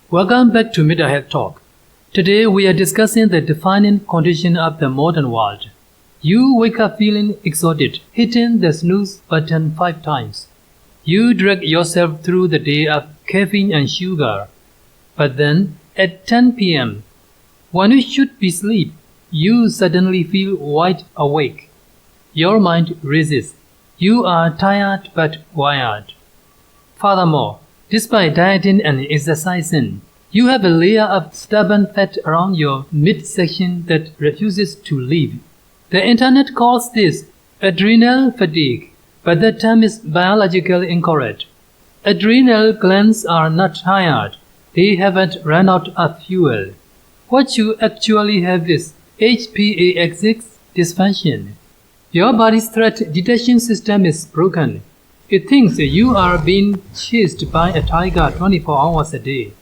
Welcome back to Metta Health Talk. Today we are discussing the defining condition of the modern world. You wake up feeling exhausted, hitting the snooze button 5 times. You drag yourself through the day of caffeine and sugar. But then, at 10 p.m., when you should be asleep, you suddenly feel wide awake. Your mind races. You are tired but wired. Furthermore, despite dieting and exercising, you have a layer of stubborn fat around your midsection that refuses to leave. The internet calls this adrenal fatigue, but the term is biologically incorrect. Adrenal glands are not tired. They haven't run out of fuel. What you actually have is HPA Axis Dysfunction. Your body's threat detection system is broken. It thinks you are being chased by a tiger 24 hours a day.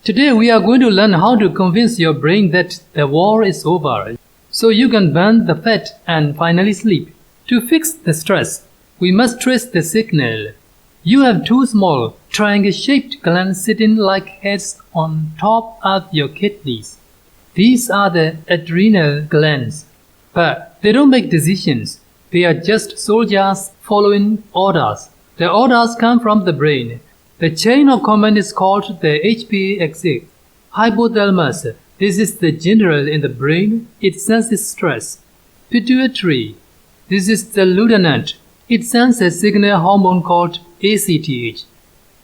Today we are going to learn how to convince your brain that the war is over, so you can burn the fat and finally sleep. To fix the stress, we must trace the signal. You have 2 small, triangle-shaped glands sitting like heads on top of your kidneys. These are the adrenal glands. But they don't make decisions. They are just soldiers following orders. The orders come from the brain. The chain of command is called the HPA axis. Hypothalamus. This is the general in the brain. It senses stress. Pituitary. This is the lieutenant. It sends a signal hormone called ACTH.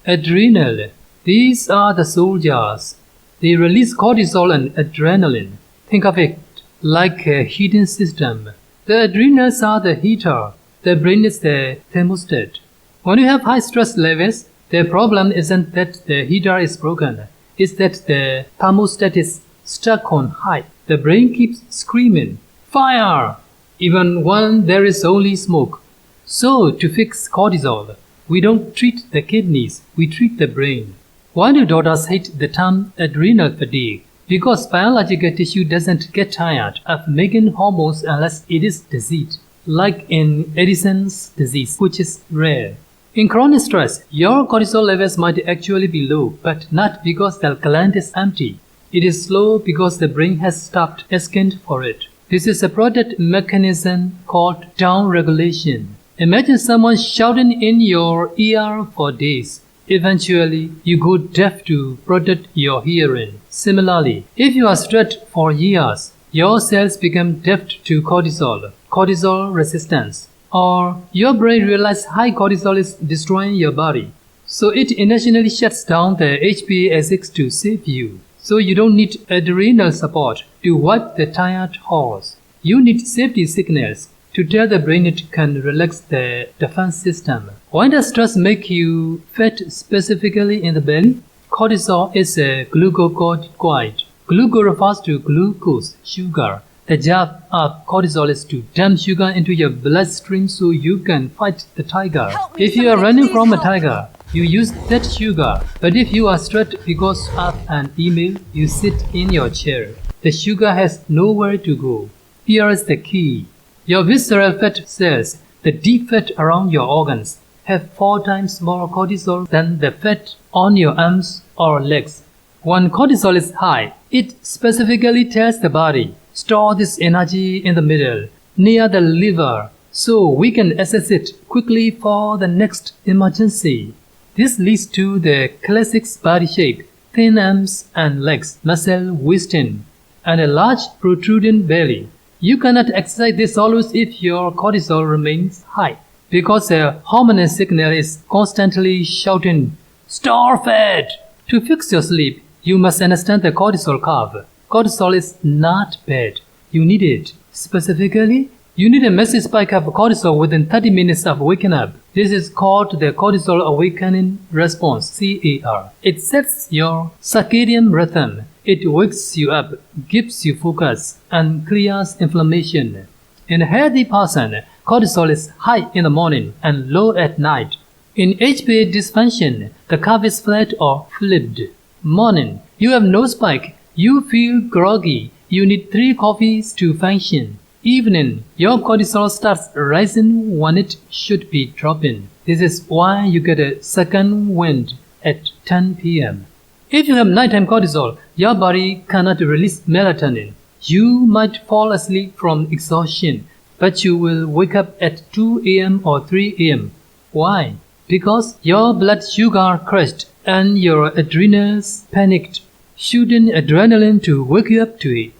Adrenal. These are the soldiers. They release cortisol and adrenaline. Think of it like a heating system. The adrenals are the heater. The brain is the thermostat. When you have high stress levels, the problem isn't that the heater is broken. It's that the thermostat is stuck on high. The brain keeps screaming, "Fire!" even when there is only smoke. So, to fix cortisol, we don't treat the kidneys, we treat the brain. Why do doctors hate the term adrenal fatigue? Because biological tissue doesn't get tired of making hormones unless it is diseased, like in Addison's disease, which is rare. In chronic stress, your cortisol levels might actually be low, but not because the gland is empty. It is low because the brain has stopped asking for it. This is a protective mechanism called downregulation. Imagine someone shouting in your ear for days. Eventually, you go deaf to protect your hearing. Similarly, if you are stressed for years, your cells become deaf to cortisol resistance. Or your brain realizes high cortisol is destroying your body. So it intentionally shuts down the HPA axis to save you. So you don't need adrenal support to wipe the tired horse. You need safety signals to tell the brain it can relax the defense system. Why does stress make you fat specifically in the belly? Cortisol is a glucocorticoid. Gluco refers to glucose, sugar. The job of cortisol is to dump sugar into your bloodstream so you can fight the tiger. If you are running from a tiger, you use that sugar. But if you are stressed because of an email, you sit in your chair. The sugar has nowhere to go. Here is the key. Your visceral fat cells, the deep fat around your organs, have 4 times more cortisol than the fat on your arms or legs. When cortisol is high, it specifically tells the body, store this energy in the middle, near the liver, so we can access it quickly for the next emergency. This leads to the classic body shape, thin arms and legs, muscle wasting, and a large protruding belly. You cannot exercise this always if your cortisol remains high, because a hormonal signal is constantly shouting, "Store fat!" To fix your sleep, you must understand the cortisol curve. Cortisol is not bad. You need it. Specifically, you need a massive spike of cortisol within 30 minutes of waking up. This is called the Cortisol Awakening Response, CAR. It sets your circadian rhythm. It wakes you up, gives you focus, and clears inflammation. In a healthy person, cortisol is high in the morning and low at night. In HPA dysfunction, the curve is flat or flipped. Morning, you have no spike. You feel groggy. You need 3 coffees to function. Evening, your cortisol starts rising when it should be dropping. This is why you get a second wind at 10 p.m. If you have nighttime cortisol, your body cannot release melatonin. You might fall asleep from exhaustion, but you will wake up at 2 a.m. or 3 a.m. Why? Because your blood sugar crashed and your adrenals panicked, shooting adrenaline to wake you up to it.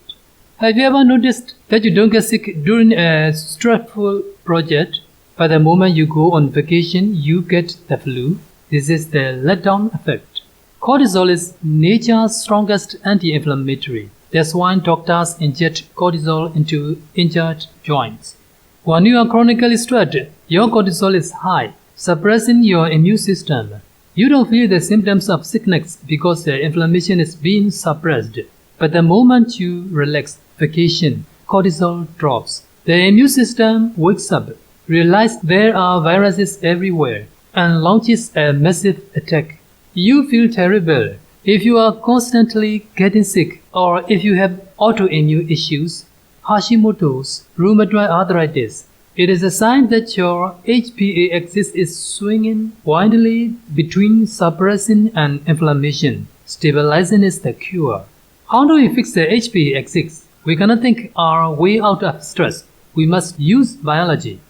Have you ever noticed that you don't get sick during a stressful project, but the moment you go on vacation, you get the flu? This is the letdown effect. Cortisol is nature's strongest anti-inflammatory. That's why doctors inject cortisol into injured joints. When you are chronically stressed, your cortisol is high, suppressing your immune system. You don't feel the symptoms of sickness because the inflammation is being suppressed. But the moment you relax, vacation, cortisol drops. The immune system wakes up, realizes there are viruses everywhere, and launches a massive attack. You feel terrible. If you are constantly getting sick, or if you have autoimmune issues, Hashimoto's, rheumatoid arthritis, it is a sign that your HPA axis is swinging wildly between suppression and inflammation. Stabilizing is the cure. How do we fix the HPA axis? We cannot think our way out of stress. We must use biology.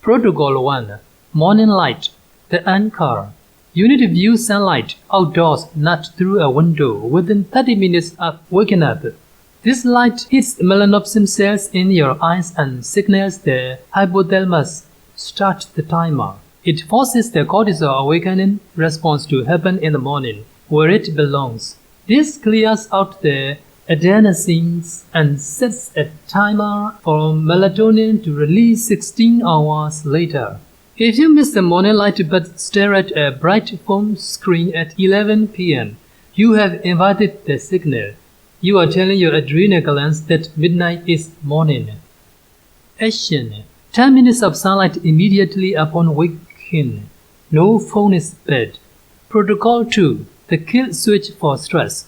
Protocol 1. Morning light. The anchor. You need to view sunlight outdoors, not through a window, within 30 minutes of waking up. This light hits melanopsin cells in your eyes and signals the hypothalamus. Start the timer. It forces the cortisol awakening response to happen in the morning, where it belongs. This clears out the adenosines and sets a timer for melatonin to release 16 hours later. If you miss the morning light but stare at a bright phone screen at 11 p.m., you have invited the signal. You are telling your adrenal glands that midnight is morning. Action. 10 minutes of sunlight immediately upon waking. No phone is bad. Protocol 2. The kill switch for stress.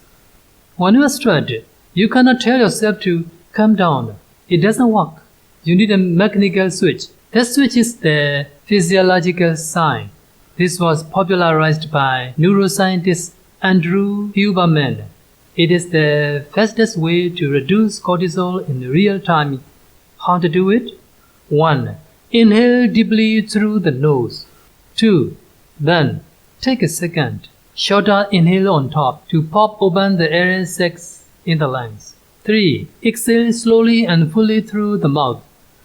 When you are stressed, you cannot tell yourself to calm down. It doesn't work. You need a mechanical switch. That switch is the Physiological Sigh. This was popularized by neuroscientist Andrew Huberman. It is the fastest way to reduce cortisol in real time. How to do it? 1. Inhale deeply through the nose. 2. Then, take a second. Shorter inhale on top to pop open the air sacs in the lungs. 3. Exhale slowly and fully through the mouth.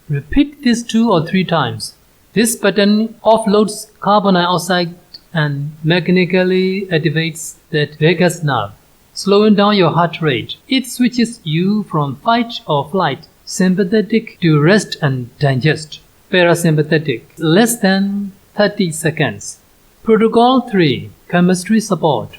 Repeat this 2 or 3 times. This pattern offloads carbon dioxide and mechanically activates the vagus nerve, slowing down your heart rate. It switches you from fight or flight, sympathetic to rest and digest, parasympathetic, less than 30 seconds. Protocol 3. Chemistry support.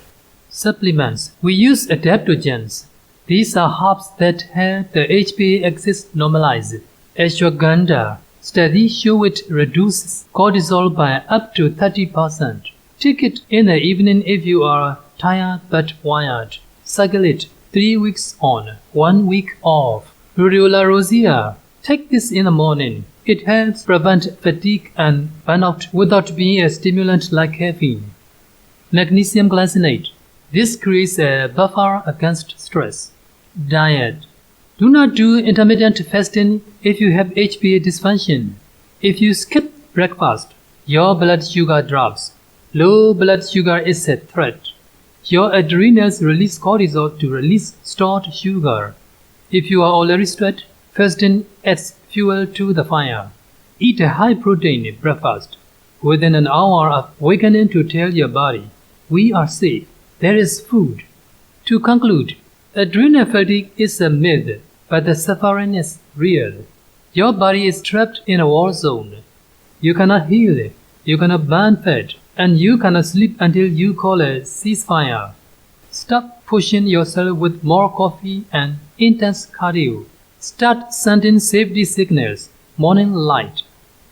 Supplements. We use adaptogens. These are herbs that help the HPA axis normalize. Ashwagandha. Studies show it reduces cortisol by up to 30%. Take it in the evening if you are tired but wired. Cycle it 3 weeks on, 1 week off. Rhodiola rosea. Take this in the morning. It helps prevent fatigue and burnout without being a stimulant like caffeine. Magnesium glycinate. This creates a buffer against stress. Diet. Do not do intermittent fasting if you have HPA dysfunction. If you skip breakfast, your blood sugar drops. Low blood sugar is a threat. Your adrenals release cortisol to release stored sugar. If you are already stressed, fasting adds fuel to the fire. Eat a high-protein breakfast within an hour of awakening to tell your body, we are safe. There is food. To conclude, adrenal fatigue is a myth, but the suffering is real. Your body is trapped in a war zone. You cannot heal, you cannot burn fat, and you cannot sleep until you call a ceasefire. Stop pushing yourself with more coffee and intense cardio. Start sending safety signals, morning light,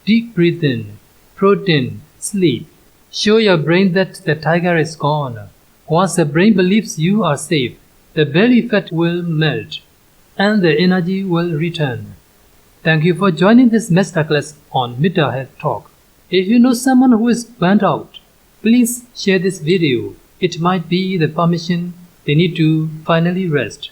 deep breathing, protein, sleep. Show your brain that the tiger is gone. Once the brain believes you are safe, the belly fat will melt, and the energy will return. Thank you for joining this masterclass on Metta Health Talk. If you know someone who is burnt out, please share this video. It might be the permission they need to finally rest.